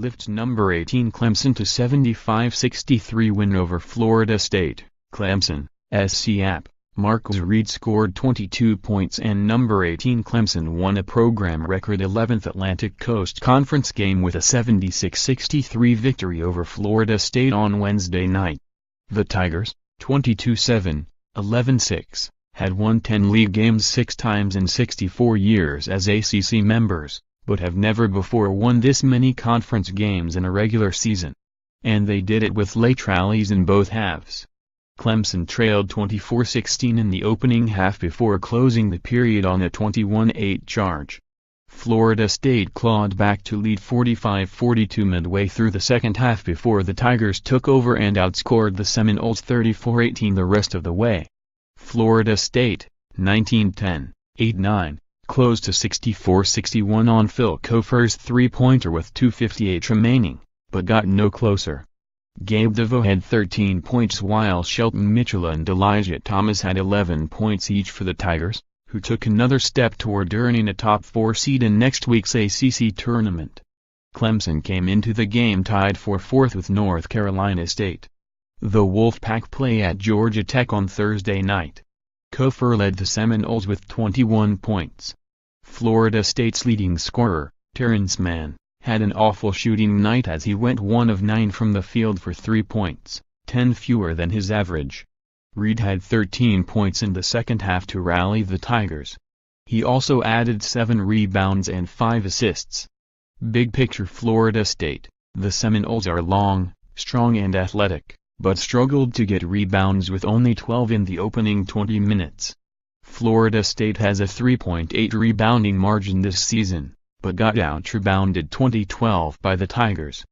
lifts number 18 Clemson to 75-63 win over Florida State. Clemson, SC App. Marcquise Reed scored 22 points and number 18 Clemson won a program record 11th Atlantic Coast Conference game with a 76-63 victory over Florida State on Wednesday night. The Tigers, 22-7, 11-6, had won 10 league games 6 times in 64 years as ACC members, but have never before won this many conference games in a regular season. And they did it with late rallies in both halves. Clemson trailed 24-16 in the opening half before closing the period on a 21-8 charge. Florida State clawed back to lead 45-42 midway through the second half before the Tigers took over and outscored the Seminoles 34-18 the rest of the way. Florida State, 19-10, 8-9, closed to 64-61 on Phil Cofer's three-pointer with 2:58 remaining, but got no closer. Gabe DeVoe had 13 points while Shelton Mitchell and Elijah Thomas had 11 points each for the Tigers, who took another step toward earning a top 4 seed in next week's ACC tournament. Clemson came into the game tied for 4th with North Carolina State. The Wolfpack play at Georgia Tech on Thursday night. Cofer led the Seminoles with 21 points. Florida State's leading scorer, Terrence Mann, had an awful shooting night as he went 1 of 9 from the field for 3 points, 10 fewer than his average. Reed had 13 points in the second half to rally the Tigers. He also added 7 rebounds and 5 assists. Big picture Florida State, the Seminoles are long, strong and athletic, but struggled to get rebounds with only 12 in the opening 20 minutes. Florida State has a 3.8 rebounding margin this season, but got out-rebounded 20-12 by the Tigers.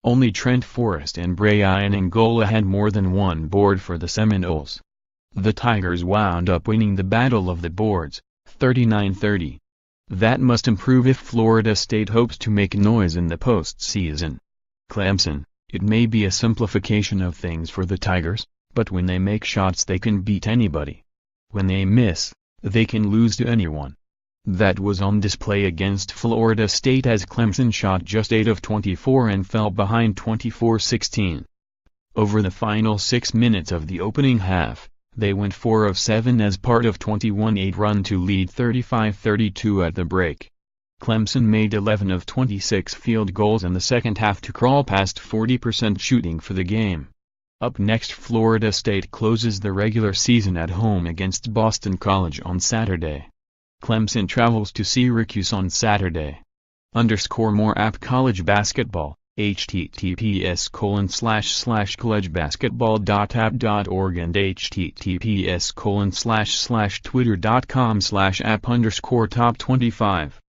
Only Trent Forrest and Brian Angola had more than 1 board for the Seminoles. The Tigers wound up winning the battle of the boards, 39-30. That must improve if Florida State hopes to make noise in the postseason. Clemson, it may be a simplification of things for the Tigers, but when they make shots they can beat anybody. When they miss, they can lose to anyone. That was on display against Florida State as Clemson shot just 8 of 24 and fell behind 24-16. Over the final 6 minutes of the opening half, they went 4 of 7 as part of 21-8 run to lead 35-32 at the break. Clemson made 11 of 26 field goals in the second half to crawl past 40% shooting for the game. Up next, Florida State closes the regular season at home against Boston College on Saturday. Clemson travels to Syracuse on Saturday. More app college basketball, https://collegebasketball.app.org and https://twitter.com/app_top25.